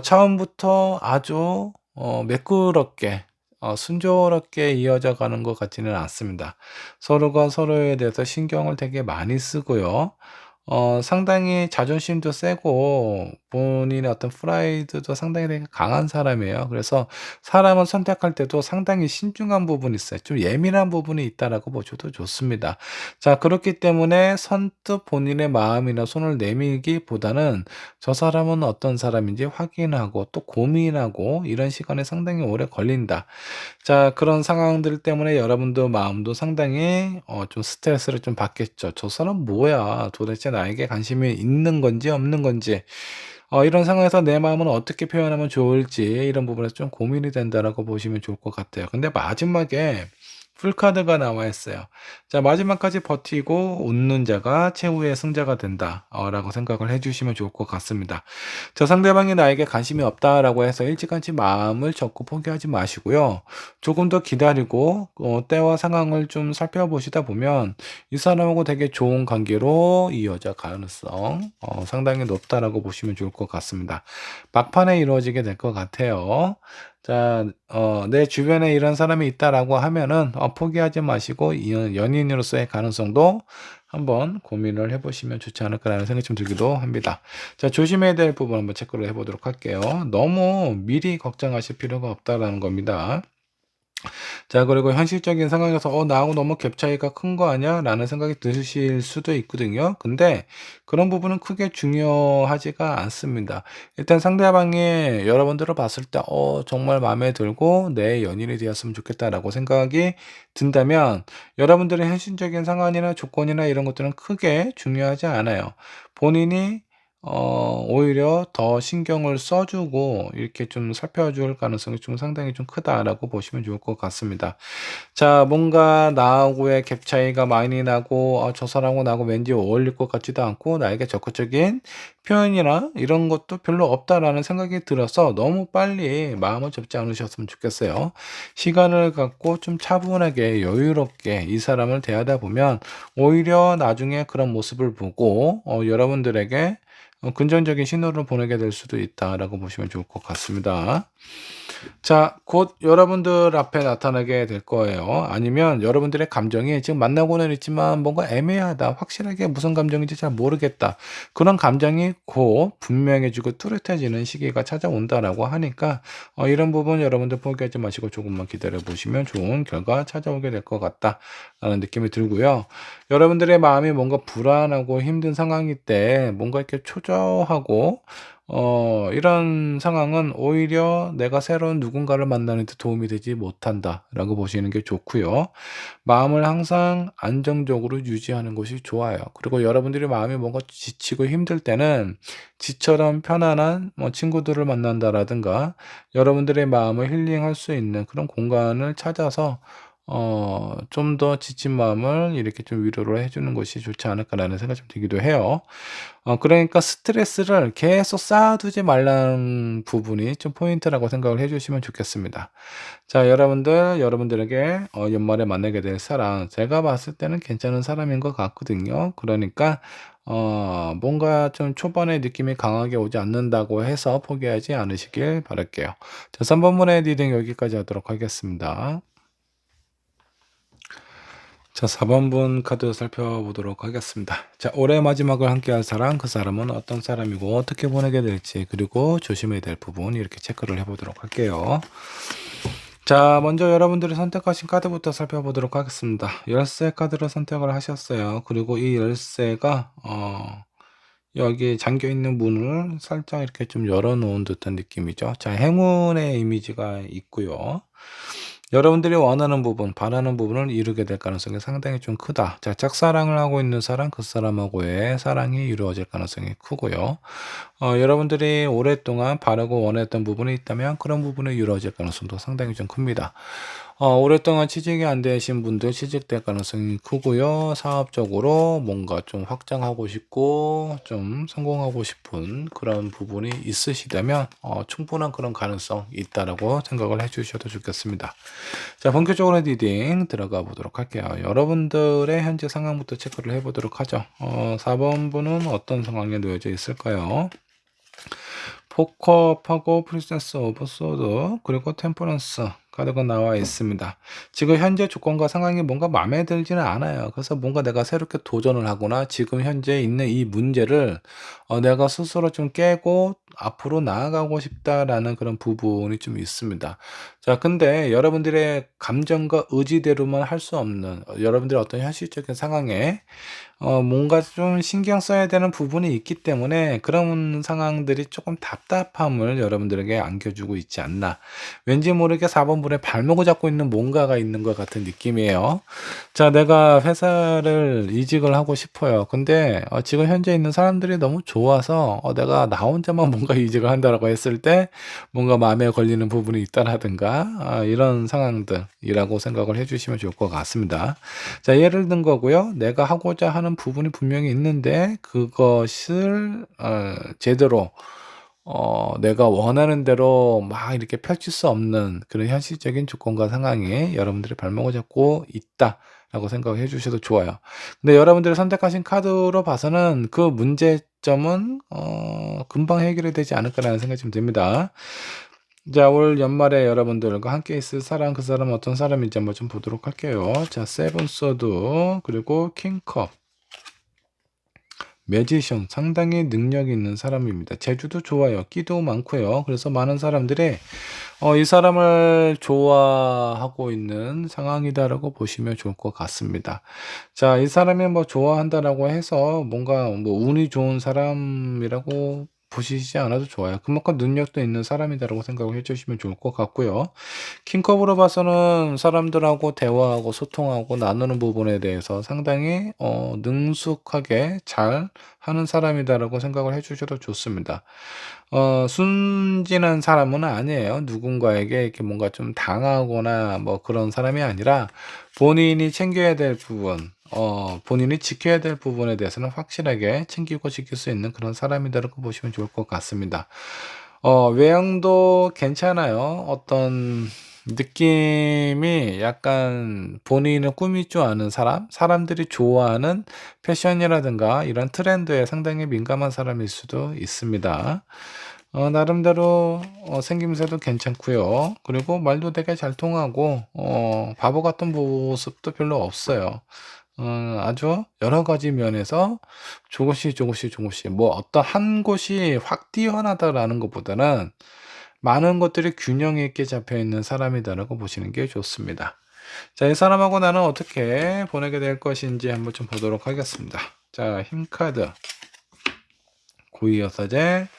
처음부터 아주 매끄럽게 순조롭게 이어져 가는 것 같지는 않습니다. 서로가 서로에 대해서 신경을 되게 많이 쓰고요. 상당히 자존심도 세고 본인의 어떤 프라이드도 상당히 되게 강한 사람이에요. 그래서 사람을 선택할 때도 상당히 신중한 부분이 있어요. 좀 예민한 부분이 있다라고 보셔도 좋습니다. 자, 그렇기 때문에 선뜻 본인의 마음이나 손을 내밀기보다는 저 사람은 어떤 사람인지 확인하고 또 고민하고 이런 시간이 상당히 오래 걸린다. 자, 그런 상황들 때문에 여러분도 마음도 상당히 좀 스트레스를 좀 받겠죠. '저 사람 뭐야? 도대체 나에게 관심이 있는 건지 없는 건지.' 이런 상황에서 내 마음은 어떻게 표현하면 좋을지 이런 부분에서 좀 고민이 된다라고 보시면 좋을 것 같아요. 근데 마지막에 풀카드가 나와 있어요. 자, 마지막까지 버티고 웃는 자가 최후의 승자가 된다. 라고 생각을 해 주시면 좋을 것 같습니다. 저 상대방이 나에게 관심이 없다라고 해서 일찌감치 마음을 접고 포기하지 마시고요. 조금 더 기다리고 때와 상황을 좀 살펴보시다 보면 이 사람하고 되게 좋은 관계로 이어질 가능성 상당히 높다라고 보시면 좋을 것 같습니다. 막판에 이루어지게 될 것 같아요. 자, 내 주변에 이런 사람이 있다라고 하면은 포기하지 마시고 이 연인으로서의 가능성도 한번 고민을 해 보시면 좋지 않을까라는 생각이 좀 들기도 합니다. 자, 조심해야 될 부분 한번 체크를 해 보도록 할게요. 너무 미리 걱정하실 필요가 없다라는 겁니다. 자, 그리고 현실적인 상황에서 나하고 너무 갭 차이가 큰 거 아니야?'라는 생각이 드실 수도 있거든요. 근데 그런 부분은 크게 중요하지가 않습니다. 일단 상대방이 여러분들을 봤을 때 '정말 마음에 들고 내 연인이 되었으면 좋겠다.'라고 생각이 든다면 여러분들의 현실적인 상황이나 조건이나 이런 것들은 크게 중요하지 않아요. 본인이 오히려 더 신경을 써 주고 이렇게 좀 살펴줄 가능성이 좀 상당히 좀 크다라고 보시면 좋을 것 같습니다. 자, 뭔가 나하고의 갭 차이가 많이 나고 저 사람하고 나하고 왠지 어울릴 것 같지도 않고 나에게 적극적인 표현이나 이런 것도 별로 없다라는 생각이 들어서 너무 빨리 마음을 접지 않으셨으면 좋겠어요. 시간을 갖고 좀 차분하게 여유롭게 이 사람을 대하다 보면 오히려 나중에 그런 모습을 보고 여러분들에게 긍정적인 신호를 보내게 될 수도 있다라고 보시면 좋을 것 같습니다. 자, 곧 여러분들 앞에 나타나게 될 거예요. 아니면 여러분들의 감정이 지금 만나고는 있지만 뭔가 애매하다. 확실하게 무슨 감정인지 잘 모르겠다. 그런 감정이 곧 분명해지고 뚜렷해지는 시기가 찾아온다라고 하니까 이런 부분 여러분들 포기하지 마시고 조금만 기다려 보시면 좋은 결과 찾아오게 될 것 같다라는 느낌이 들고요. 여러분들의 마음이 뭔가 불안하고 힘든 상황일 때 뭔가 이렇게 초조하고 이런 상황은 오히려 내가 새로운 누군가를 만나는 데 도움이 되지 못한다라고 보시는 게 좋고요. 마음을 항상 안정적으로 유지하는 것이 좋아요. 그리고 여러분들이 마음이 뭔가 지치고 힘들 때는 지처럼 편안한 친구들을 만난다라든가 여러분들의 마음을 힐링할 수 있는 그런 공간을 찾아서 좀 더 지친 마음을 이렇게 좀 위로를 해 주는 것이 좋지 않을까라는 생각이 좀 들기도 해요. 그러니까 스트레스를 계속 쌓아두지 말라는 부분이 좀 포인트라고 생각을 해 주시면 좋겠습니다. 자, 여러분들에게 연말에 만나게 될 사람 제가 봤을 때는 괜찮은 사람인 것 같거든요. 그러니까 뭔가 좀 초반에 느낌이 강하게 오지 않는다고 해서 포기하지 않으시길 바랄게요. 자, 3 번문의 리딩 여기까지 하도록 하겠습니다. 자, 4번분 카드 살펴보도록 하겠습니다. 자, 올해 마지막을 함께할 사람, 그 사람은 어떤 사람이고 어떻게 보내게 될지, 그리고 조심해야 될 부분 이렇게 체크를 해보도록 할게요. 자, 먼저 여러분들이 선택하신 카드부터 살펴보도록 하겠습니다. 열쇠 카드를 선택을 하셨어요. 그리고 이 열쇠가 여기 잠겨있는 문을 살짝 이렇게 좀 열어놓은 듯한 느낌이죠. 자, 행운의 이미지가 있고요. 여러분들이 원하는 부분, 바라는 부분을 이루게 될 가능성이 상당히 좀 크다. 자, 짝사랑을 하고 있는 사람, 그 사람하고의 사랑이 이루어질 가능성이 크고요. 여러분들이 오랫동안 바라고 원했던 부분이 있다면 그런 부분이 이루어질 가능성도 상당히 좀 큽니다. 오랫동안 취직이 안 되신 분들 취직될 가능성이 크고요. 사업적으로 뭔가 좀 확장하고 싶고 좀 성공하고 싶은 그런 부분이 있으시다면 충분한 그런 가능성 있다라고 생각을 해 주셔도 좋겠습니다. 자, 본격적으로 리딩 들어가 보도록 할게요. 여러분들의 현재 상황부터 체크를 해 보도록 하죠. 4번 분은 어떤 상황에 놓여져 있을까요? 포커하고 프린세스 오브 소드 그리고 템퍼런스 카드가 나와 있습니다. 지금 현재 조건과 상황이 뭔가 마음에 들지는 않아요. 그래서 뭔가 내가 새롭게 도전을 하거나 지금 현재 있는 이 문제를 내가 스스로 좀 깨고 앞으로 나아가고 싶다라는 그런 부분이 좀 있습니다. 자, 근데 여러분들의 감정과 의지대로만 할 수 없는 여러분들의 어떤 현실적인 상황에 뭔가 좀 신경 써야 되는 부분이 있기 때문에 그런 상황들이 조금 답답함을 여러분들에게 안겨주고 있지 않나. 왠지 모르게 4번 분의 발목을 잡고 있는 뭔가가 있는 것 같은 느낌이에요. 자, 내가 회사를 이직을 하고 싶어요. 근데 지금 현재 있는 사람들이 너무 좋아서 내가 나 혼자만 뭔가 이직을 한다라고 했을 때 뭔가 마음에 걸리는 부분이 있다라든가 이런 상황들이라고 생각을 해주시면 좋을 것 같습니다. 자, 예를 든 거고요. 내가 하고자 하는 부분이 분명히 있는데 그것을 제대로 내가 원하는 대로 막 이렇게 펼칠 수 없는 그런 현실적인 조건과 상황에 여러분들이 발목을 잡고 있다라고 생각해 주셔도 좋아요. 근데 여러분들이 선택하신 카드로 봐서는 그 문제점은 금방 해결이 되지 않을까라는 생각이 좀 듭니다. 자, 올 연말에 여러분들과 함께 있을 사람, 그 사람은 어떤 사람인지 한번 좀 보도록 할게요. 자, 세븐 소드 그리고 킹컵 매지션 상당히 능력이 있는 사람입니다. 재주도 좋아요. 끼도 많고요. 그래서 많은 사람들이 이 사람을 좋아하고 있는 상황이다라고 보시면 좋을 것 같습니다. 자, 이 사람이 뭐 좋아한다라고 해서 뭔가 뭐 운이 좋은 사람이라고 보시지 않아도 좋아요. 그만큼 능력도 있는 사람이다라고 생각을 해주시면 좋을 것 같고요. 킹컵으로 봐서는 사람들하고 대화하고 소통하고 나누는 부분에 대해서 상당히 능숙하게 잘 하는 사람이다라고 생각을 해주셔도 좋습니다. 순진한 사람은 아니에요. 누군가에게 이렇게 뭔가 좀 당하거나 뭐 그런 사람이 아니라 본인이 챙겨야 될 부분, 본인이 지켜야 될 부분에 대해서는 확실하게 챙기고 지킬 수 있는 그런 사람이다라고 보시면 좋을 것 같습니다. 외형도 괜찮아요. 어떤 느낌이 약간 본인을 꾸밀 줄 아는 사람, 사람들이 좋아하는 패션이라든가 이런 트렌드에 상당히 민감한 사람일 수도 있습니다. 나름대로 생김새도 괜찮고요. 그리고 말도 되게 잘 통하고 바보 같은 모습도 별로 없어요. 아주 여러 가지 면에서 조금씩 뭐 어떤 한 곳이 확 뛰어나다라는 것보다는 많은 것들이 균형 있게 잡혀 있는 사람이다라고 보시는 게 좋습니다. 자, 이 사람하고 나는 어떻게 보내게 될 것인지 한번 좀 보도록 하겠습니다. 자, 힘 카드, 고위 여사제,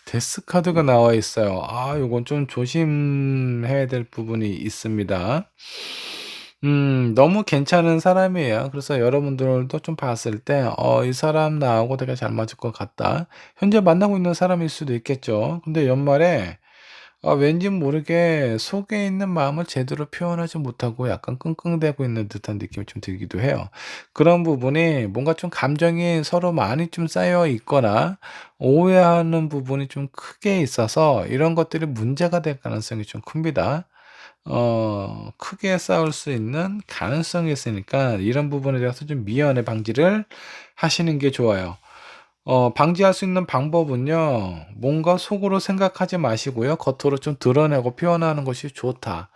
데스 카드가 나와 있어요. 요건 좀 조심해야 될 부분이 있습니다. 너무 괜찮은 사람이에요. 그래서 여러분들도 좀 봤을 때, 이 사람 나하고 되게 잘 맞을 것 같다. 현재 만나고 있는 사람일 수도 있겠죠. 근데 연말에 왠지 모르게 속에 있는 마음을 제대로 표현하지 못하고 약간 끙끙대고 있는 듯한 느낌이 좀 들기도 해요. 그런 부분이 뭔가 좀 감정이 서로 많이 좀 쌓여 있거나 오해하는 부분이 좀 크게 있어서 이런 것들이 문제가 될 가능성이 좀 큽니다. 크게 싸울 수 있는 가능성이 있으니까 이런 부분에 대해서 좀 미연에 방지를 하시는 게 좋아요. 방지할 수 있는 방법은요, 뭔가 속으로 생각하지 마시고요, 겉으로 좀 드러내고 표현하는 것이 좋다.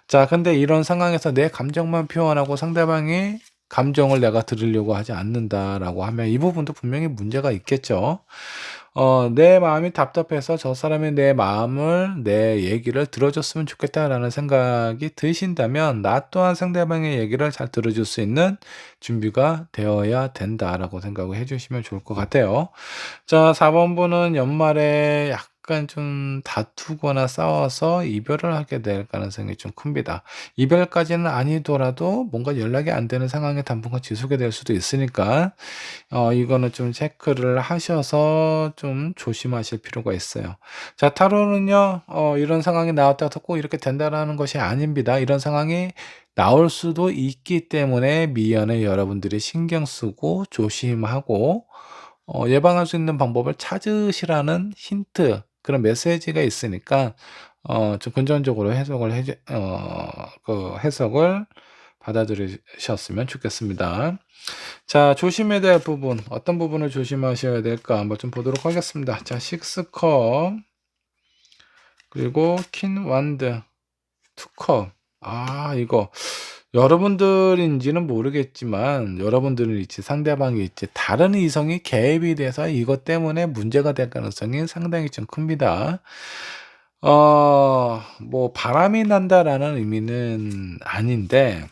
자, 근데 이런 상황에서 내 감정만 표현하고 상대방이 감정을 내가 들으려고 하지 않는다라고 하면 이 부분도 분명히 문제가 있겠죠. 내 마음이 답답해서 저 사람이 내 마음을, 내 얘기를 들어줬으면 좋겠다라는 생각이 드신다면 나 또한 상대방의 얘기를 잘 들어줄 수 있는 준비가 되어야 된다라고 생각을 해주시면 좋을 것 같아요. 자, 4번 분은 연말에 약간 좀 다투거나 싸워서 이별을 하게 될 가능성이 좀 큽니다. 이별까지는 아니더라도 뭔가 연락이 안 되는 상황에 당분간 지속이 될 수도 있으니까 이거는 좀 체크를 하셔서 좀 조심하실 필요가 있어요. 자, 타로는요, 이런 상황이 나왔다 해서 꼭 이렇게 된다라는 것이 아닙니다. 이런 상황이 나올 수도 있기 때문에 미연에 여러분들이 신경 쓰고 조심하고 예방할 수 있는 방법을 찾으시라는 힌트, 그런 메시지가 있으니까 좀 긍정적으로 해석을 받아들이셨으면 좋겠습니다. 자, 조심해야 될 부분, 어떤 부분을 조심하셔야 될까 한번 좀 보도록 하겠습니다. 자, 식스컵, 그리고 퀸 완드, 투컵. 이거 여러분들인지는 모르겠지만 여러분들은 있지, 상대방이 있지, 다른 이성이 개입이 돼서 이것 때문에 문제가 될 가능성이 상당히 좀 큽니다. 뭐 바람이 난다라는 의미는 아닌데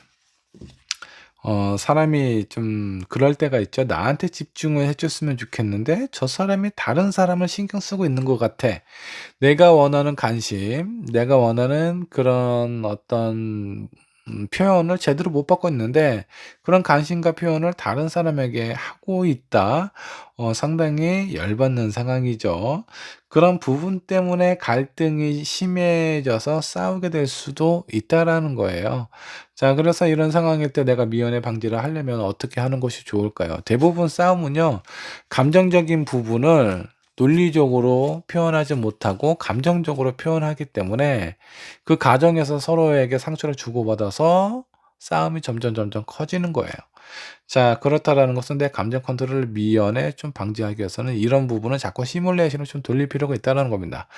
사람이 좀 그럴 때가 있죠. 나한테 집중을 해 줬으면 좋겠는데 저 사람이 다른 사람을 신경 쓰고 있는 것 같아. 내가 원하는 관심, 내가 원하는 그런 어떤 표현을 제대로 못 받고 있는데 그런 관심과 표현을 다른 사람에게 하고 있다. 상당히 열받는 상황이죠. 그런 부분 때문에 갈등이 심해져서 싸우게 될 수도 있다라는 거예요. 자, 그래서 이런 상황일 때 내가 미연에 방지를 하려면 어떻게 하는 것이 좋을까요? 대부분 싸움은요, 감정적인 부분을 논리적으로 표현하지 못하고 감정적으로 표현하기 때문에 그 과정에서 서로에게 상처를 주고받아서 싸움이 점점 커지는 거예요. 자, 그렇다라는 것은 내 감정 컨트롤을 미연에 좀 방지하기 위해서는 이런 부분은 자꾸 시뮬레이션을 좀 돌릴 필요가 있다는 겁니다.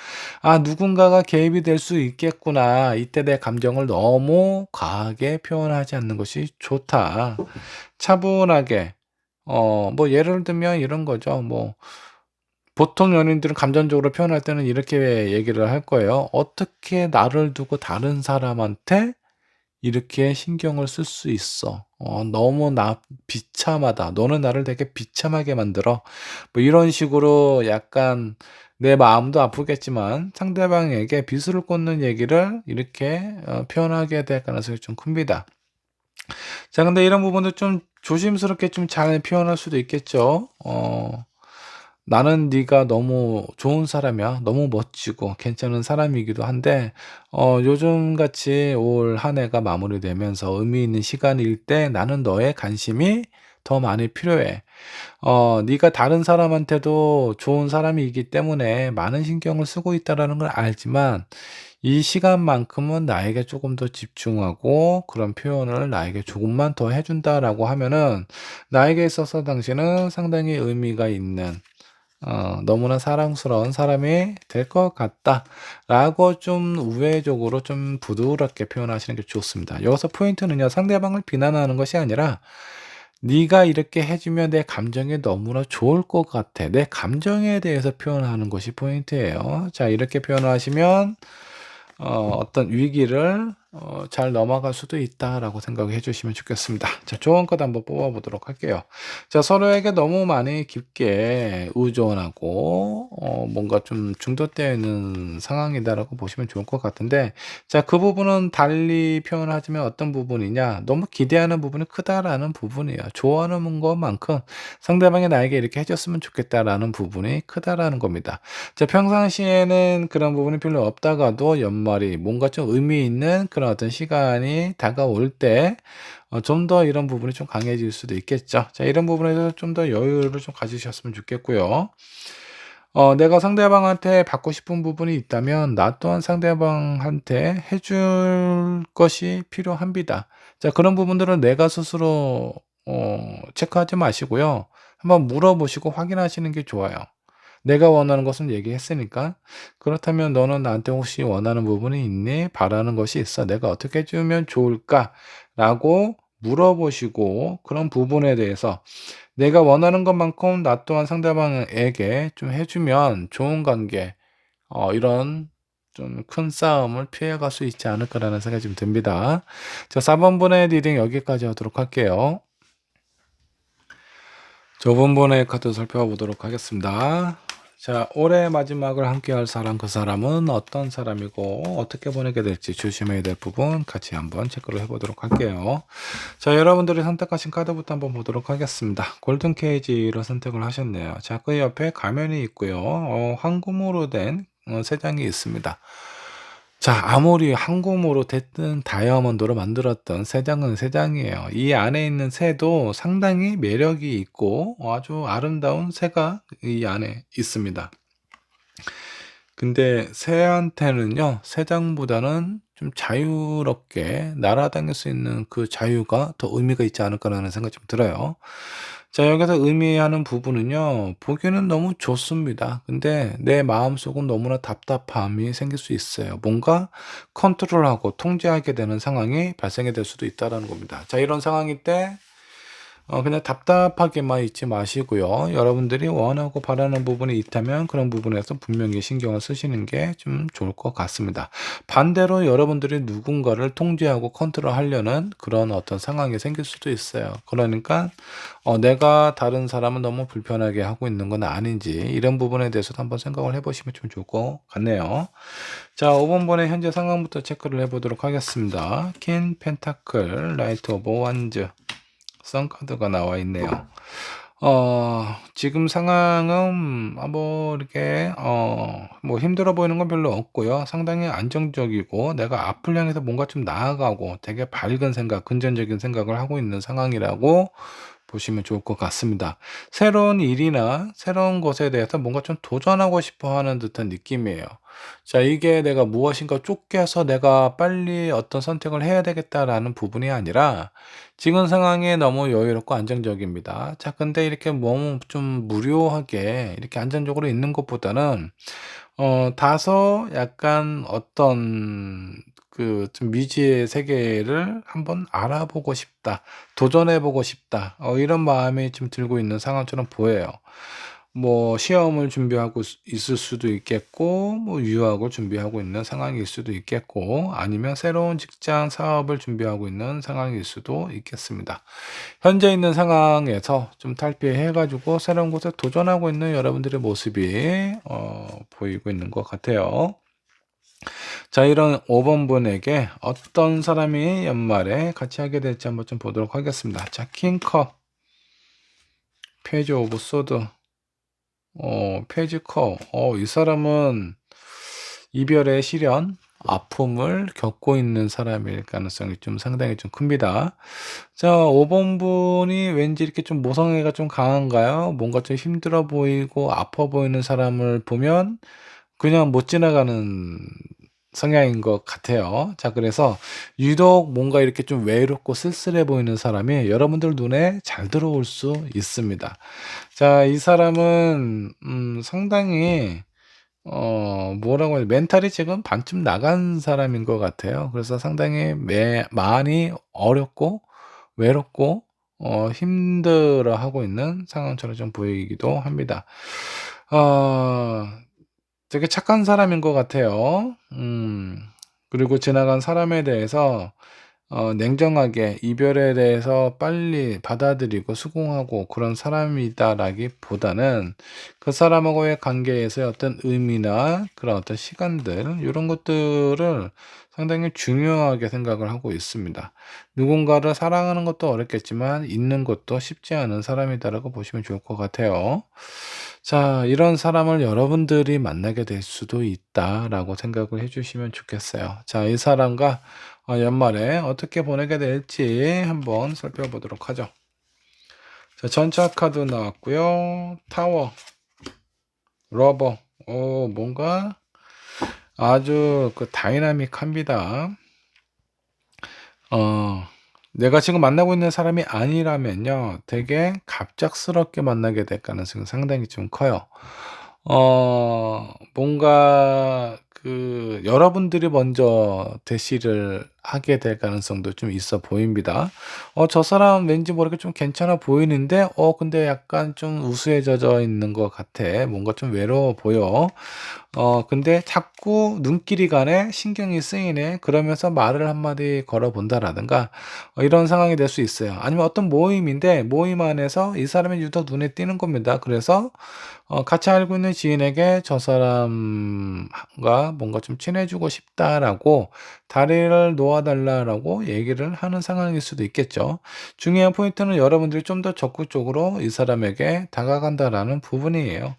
누군가가 개입이 될 수 있겠구나. 이때 내 감정을 너무 과하게 표현하지 않는 것이 좋다. 차분하게, 뭐 예를 들면 이런 거죠. 뭐 보통 연인들은 감정적으로 표현할 때는 이렇게 얘기를 할 거예요. "어떻게 나를 두고 다른 사람한테 이렇게 신경을 쓸 수 있어. 너무 나 비참하다. 너는 나를 되게 비참하게 만들어." 뭐 이런 식으로 약간 내 마음도 아프겠지만 상대방에게 비수를 꽂는 얘기를 이렇게 표현하게 될 가능성이 좀 큽니다. 자, 근데 이런 부분도 좀 조심스럽게 좀 잘 표현할 수도 있겠죠. "나는 네가 너무 좋은 사람이야. 너무 멋지고 괜찮은 사람이기도 한데 요즘같이 올 한 해가 마무리되면서 의미 있는 시간일 때 나는 너의 관심이 더 많이 필요해. 네가 다른 사람한테도 좋은 사람이기 때문에 많은 신경을 쓰고 있다라는 걸 알지만 이 시간만큼은 나에게 조금 더 집중하고 그런 표현을 나에게 조금만 더 해 준다."라고 하면은 나에게 있어서 당신은 상당히 의미가 있는 너무나 사랑스러운 사람이 될 것 같다라고 좀 우회적으로 좀 부드럽게 표현하시는 게 좋습니다. 여기서 포인트는요, 상대방을 비난하는 것이 아니라 네가 이렇게 해 주면 내 감정이 너무나 좋을 것 같아. 내 감정에 대해서 표현하는 것이 포인트예요. 자, 이렇게 표현을 하시면 어떤 위기를 잘 넘어갈 수도 있다라고 생각해 주시면 좋겠습니다. 자, 좋은 것 한번 뽑아 보도록 할게요. 자, 서로에게 너무 많이 깊게 의존하고 뭔가 좀 중독되어 있는 상황이다라고 보시면 좋을 것 같은데, 자, 그 부분은 달리 표현하자면 어떤 부분이냐? 너무 기대하는 부분이 크다라는 부분이에요. 좋아하는 것만큼 상대방이 나에게 이렇게 해 줬으면 좋겠다라는 부분이 크다라는 겁니다. 자, 평상시에는 그런 부분이 별로 없다가도 연말이 뭔가 좀 의미 있는 그런 어떤 시간이 다가올 때 좀 더 이런 부분이 좀 강해질 수도 있겠죠. 자, 이런 부분에서 좀 더 여유를 좀 가지셨으면 좋겠고요. 내가 상대방한테 받고 싶은 부분이 있다면 나 또한 상대방한테 해줄 것이 필요합니다. 자, 그런 부분들은 내가 스스로 체크하지 마시고요. 한번 물어보시고 확인하시는 게 좋아요. 내가 원하는 것은 얘기했으니까. 그렇다면 "너는 나한테 혹시 원하는 부분이 있니? 바라는 것이 있어. 내가 어떻게 해 주면 좋을까?"라고 물어보시고 그런 부분에 대해서 내가 원하는 것만큼 나 또한 상대방에게 좀 해 주면 좋은 관계, 이런 좀 큰 싸움을 피해갈 수 있지 않을까라는 생각이 좀 듭니다. 자, 4 번분의 리딩 여기까지 하도록 할게요. 저번번의 카드 살펴보도록 하겠습니다. 자, 올해 마지막을 함께할 사람, 그 사람은 어떤 사람이고 어떻게 보내게 될지 조심해야 될 부분 같이 한번 체크를 해보도록 할게요. 자, 여러분들이 선택하신 카드부터 한번 보도록 하겠습니다. 골든 케이지를 선택을 하셨네요. 자, 그 옆에 가면이 있고요. 황금으로 된 세 장이 있습니다. 자, 아무리 황금으로 됐든 다이아몬드로 만들었던 세 장은 세 장이에요. 이 안에 있는 새도 상당히 매력이 있고 아주 아름다운 새가 이 안에 있습니다. 근데 새한테는요, 새장보다는 좀 자유롭게 날아다닐 수 있는 그 자유가 더 의미가 있지 않을까라는 생각이 좀 들어요. 자, 여기서 의미하는 부분은요, 보기에는 너무 좋습니다. 근데 내 마음속은 너무나 답답함이 생길 수 있어요. 뭔가 컨트롤하고 통제하게 되는 상황이 발생이 될 수도 있다라는 겁니다. 자, 이런 상황일 때 그냥 답답하게만 있지 마시고요. 여러분들이 원하고 바라는 부분이 있다면 그런 부분에서 분명히 신경을 쓰시는 게 좀 좋을 것 같습니다. 반대로 여러분들이 누군가를 통제하고 컨트롤하려는 그런 어떤 상황이 생길 수도 있어요. 그러니까 내가 다른 사람을 너무 불편하게 하고 있는 건 아닌지 이런 부분에 대해서도 한번 생각을 해보시면 좀 좋을 것 같네요. 자, 5번번의 현재 상황부터 체크를 해보도록 하겠습니다. 퀸 펜타클, 라이트 오브 완즈, 썬카드가 나와 있네요. 지금 상황은 뭐 이렇게 뭐 힘들어 보이는 건 별로 없고요. 상당히 안정적이고 내가 앞을 향해서 뭔가 좀 나아가고 되게 밝은 생각, 긍정적인 생각을 하고 있는 상황이라고 보시면 좋을 것 같습니다. 새로운 일이나 새로운 것에 대해서 뭔가 좀 도전하고 싶어 하는 듯한 느낌이에요. 자, 이게 내가 무엇인가 쫓겨서 내가 빨리 어떤 선택을 해야 되겠다라는 부분이 아니라 지금 상황이 너무 여유롭고 안정적입니다. 자, 근데 이렇게 너무 좀 무료하게 이렇게 안정적으로 있는 것보다는 다소 약간 어떤 그 좀 미지의 세계를 한번 알아보고 싶다, 도전해 보고 싶다, 이런 마음이 좀 들고 있는 상황처럼 보여요. 뭐 시험을 준비하고 있을 수도 있겠고 뭐 유학을 준비하고 있는 상황일 수도 있겠고 아니면 새로운 직장 사업을 준비하고 있는 상황일 수도 있겠습니다. 현재 있는 상황에서 좀 탈피해 가지고 새로운 곳에 도전하고 있는 여러분들의 모습이 보이고 있는 것 같아요. 자, 이런 5번 분에게 어떤 사람이 연말에 같이 하게 될지 한번 좀 보도록 하겠습니다. 자, 킹컵, 페이지 오브 소드, 페이지 컵. 이 사람은 이별의 시련, 아픔을 겪고 있는 사람일 가능성이 좀 상당히 좀 큽니다. 자, 5번 분이 왠지 이렇게 좀 모성애가 좀 강한가요? 뭔가 좀 힘들어 보이고 아파 보이는 사람을 보면 그냥 못 지나가는 성향인 것 같아요. 자, 그래서 유독 뭔가 이렇게 좀 외롭고 쓸쓸해 보이는 사람이 여러분들 눈에 잘 들어올 수 있습니다. 자, 이 사람은 상당히 뭐라고 해야 멘탈이 지금 반쯤 나간 사람인 것 같아요. 그래서 상당히 많이 어렵고 외롭고 힘들어하고 있는 상황처럼 좀 보이기도 합니다. 어 되게 착한 사람인 것 같아요. 그리고 지나간 사람에 대해서 냉정하게 이별에 대해서 빨리 받아들이고 수긍하고 그런 사람이다라기보다는 그 사람하고의 관계에서의 어떤 의미나 그런 어떤 시간들 이런 것들을 상당히 중요하게 생각을 하고 있습니다. 누군가를 사랑하는 것도 어렵겠지만 있는 것도 쉽지 않은 사람이다라고 보시면 좋을 것 같아요. 자, 이런 사람을 여러분들이 만나게 될 수도 있다라고 생각을 해주시면 좋겠어요. 자, 이 사람과 연말에 어떻게 보내게 될지 한번 살펴보도록 하죠. 자, 전차 카드 나왔고요. 타워, 러버, 뭔가 아주 그 다이나믹합니다. 내가 지금 만나고 있는 사람이 아니라면요, 되게 갑작스럽게 만나게 될 가능성이 상당히 좀 커요. 뭔가 그 여러분들이 먼저 대시를 하게 될 가능성도 좀 있어 보입니다. 저 사람 왠지 모르게 좀 괜찮아 보이는데 근데 약간 좀 우수해져 있는 것 같아. 뭔가 좀 외로워 보여. 근데 자꾸 눈길이 가네, 신경이 쓰이네, 그러면서 말을 한마디 걸어본다라든가, 이런 상황이 될 수 있어요. 아니면 어떤 모임인데, 모임 안에서 이 사람이 유독 눈에 띄는 겁니다. 그래서, 같이 알고 있는 지인에게 저 사람과 뭔가 좀 친해지고 싶다라고, 다리를 놓아달라고 얘기를 하는 상황일 수도 있겠죠. 중요한 포인트는 여러분들이 좀 더 적극적으로 이 사람에게 다가간다라는 부분이에요.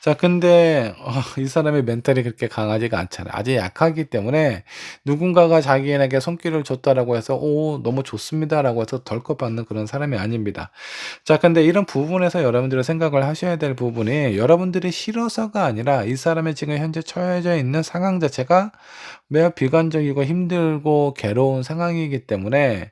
자, 근데 이 사람의 멘탈이 그렇게 강하지가 않잖아요. 아주 약하기 때문에 누군가가 자기에게 손길을 줬다라고 해서 "오 너무 좋습니다."라고 해서 덜컥 받는 그런 사람이 아닙니다. 자, 근데 이런 부분에서 여러분들이 생각을 하셔야 될 부분이, 여러분들이 싫어서가 아니라 이 사람이 지금 현재 처해져 있는 상황 자체가 매우 비관적이고 힘들고 괴로운 상황이기 때문에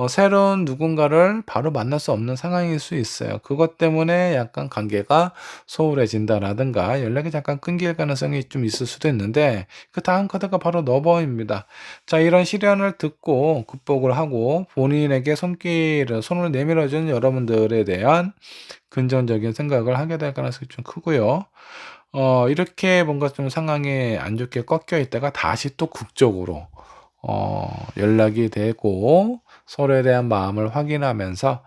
새로운 누군가를 바로 만날 수 없는 상황일 수 있어요. 그것 때문에 약간 관계가 소홀해진다라든가 연락이 잠깐 끊길 가능성이 좀 있을 수도 있는데, 그다음 카드가 바로 너버입니다. 자, 이런 시련을 듣고 극복을 하고 본인에게 손을 내밀어 준 여러분들에 대한 긍정적인 생각을 하게 될 가능성이 좀 크고요. 이렇게 뭔가 좀 상황이 안 좋게 꺾여 있다가 다시 또 극적으로 연락이 되고 서로에 대한 마음을 확인하면서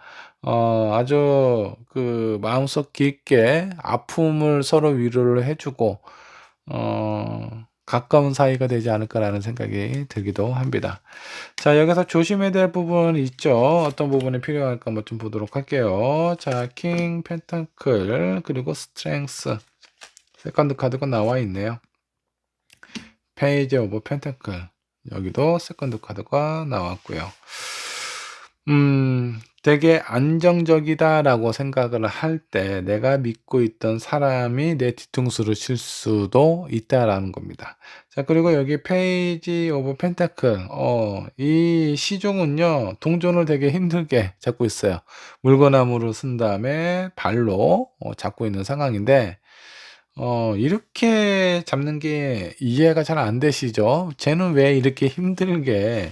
아주 그 마음속 깊게 아픔을 서로 위로를 해 주고 가까운 사이가 되지 않을까라는 생각이 들기도 합니다. 자, 여기서 조심해야 될 부분이 있죠. 어떤 부분이 필요할까 한번 좀 보도록 할게요. 자, 킹 펜타클 그리고 스트렝스 세컨드 카드가 나와 있네요. 페이지 오브 펜타클, 여기도 세컨드 카드가 나왔고요. 되게 안정적이다라고 생각을 할 때 내가 믿고 있던 사람이 내 뒤통수를 칠 수도 있다라는 겁니다. 자, 그리고 여기 페이지 오브 펜타클, 이 시종은요 동전을 되게 힘들게 잡고 있어요. 물건나무로 쓴 다음에 발로 잡고 있는 상황인데, 이렇게 잡는 게 이해가 잘 안 되시죠? '쟤는 왜 이렇게 힘들게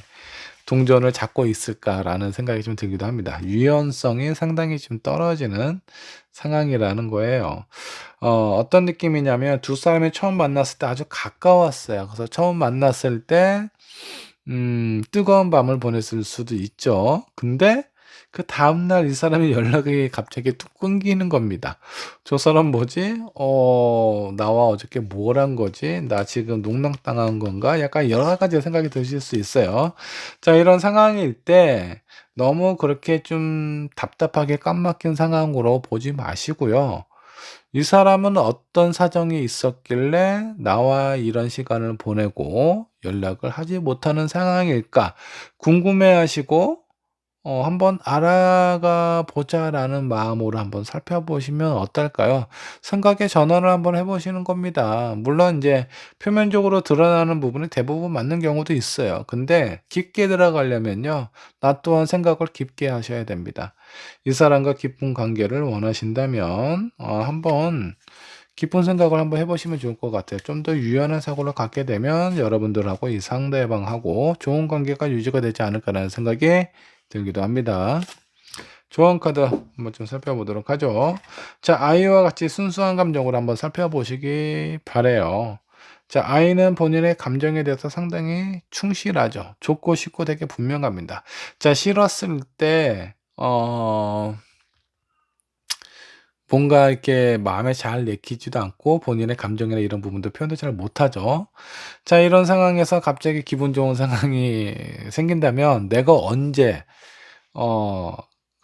동전을 잡고 있을까?'라는 생각이 좀 들기도 합니다. 유연성이 상당히 좀 떨어지는 상황이라는 거예요. 어떤 느낌이냐면 두 사람이 처음 만났을 때 아주 가까웠어요. 그래서 처음 만났을 때 뜨거운 밤을 보냈을 수도 있죠. 근데 그다음 날 이 사람이 연락이 갑자기 뚝 끊기는 겁니다. '저 사람 뭐지? 나와 어저께 뭘 한 거지? 나 지금 농락당한 건가?' 약간 여러 가지 생각이 드실 수 있어요. 자, 이런 상황일 때 너무 그렇게 좀 답답하게 꽉 막힌 상황으로 보지 마시고요. '이 사람은 어떤 사정이 있었길래 나와 이런 시간을 보내고 연락을 하지 못하는 상황일까?' 궁금해하시고 '한번 알아가 보자.'라는 마음으로 한번 살펴보시면 어떨까요? 생각의 전환을 한번 해 보시는 겁니다. 물론 인제 표면적으로 드러나는 부분이 대부분 맞는 경우도 있어요. 근데 깊게 들어가려면요, 나 또한 생각을 깊게 하셔야 됩니다. 이 사람과 깊은 관계를 원하신다면 한번 깊은 생각을 한번 해 보시면 좋을 것 같아요. 좀 더 유연한 사고를 갖게 되면 여러분들하고 이 상대방하고 좋은 관계가 유지가 되지 않을까라는 생각이 들기도 합니다. 조언 카드 한번 좀 살펴보도록 하죠. 자, 아이와 같이 순수한 감정으로 한번 살펴보시기 바라요. 자, 아이는 본인의 감정에 대해서 상당히 충실하죠. 좁고 쉽고 되게 분명합니다. 자, 싫었을 때 뭔가 이렇게 마음에 잘 내키지도 않고 본인의 감정이나 이런 부분도 표현도 잘 못하죠. 자, 이런 상황에서 갑자기 기분 좋은 상황이 생긴다면 내가 언제 어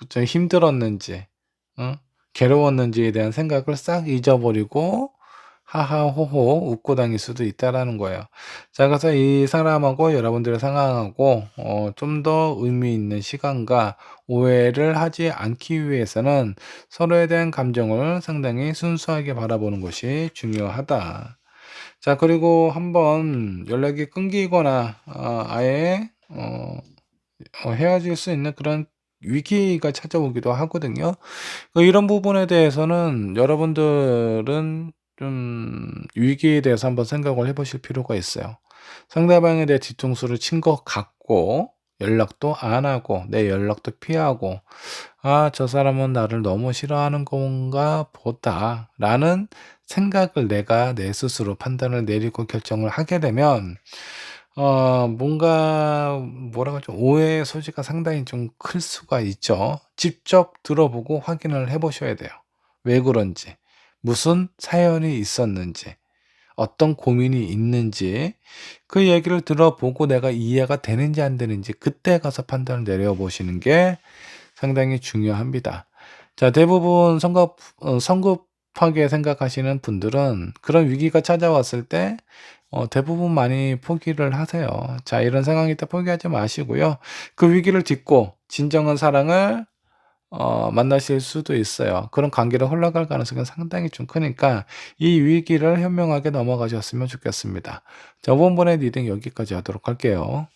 좀 힘들었는지, 응? 괴로웠는지에 대한 생각을 싹 잊어버리고 하하호호 웃고 다닐 수도 있다라는 거예요. 자, 그래서 이 사람하고 여러분들의 상황하고 좀 더 의미 있는 시간과 오해를 하지 않기 위해서는 서로에 대한 감정을 상당히 순수하게 바라보는 것이 중요하다. 자, 그리고 한번 연락이 끊기거나 아예 헤어질 수 있는 그런 위기가 찾아오기도 하거든요. 이런 부분에 대해서는 여러분들은 좀 위기에 대해서 한번 생각을 해 보실 필요가 있어요. 상대방에 대해 뒤통수를 친 것 같고 없고 연락도 안 하고 내 연락도 피하고 '아 저 사람은 나를 너무 싫어하는 건가 보다.'라는 생각을 내가 내 스스로 판단을 내리고 결정을 하게 되면 뭔가 뭐라 그러죠? 오해의 소지가 상당히 좀 클 수가 있죠. 직접 들어보고 확인을 해 보셔야 돼요. 왜 그런지, 무슨 사연이 있었는지, 어떤 고민이 있는지 그 얘기를 들어보고 내가 이해가 되는지 안 되는지 그때 가서 판단을 내려 보시는 게 상당히 중요합니다. 자 대부분 성급하게 생각하시는 분들은 그런 위기가 찾아왔을 때 대부분 많이 포기를 하세요. 자 이런 상황일 때 포기하지 마시고요. 그 위기를 딛고 진정한 사랑을 만나실 수도 있어요. 그런 관계로 흘러갈 가능성은 상당히 좀 크니까 이 위기를 현명하게 넘어가셨으면 좋겠습니다. 자, 이번번의 리딩 여기까지 하도록 할게요.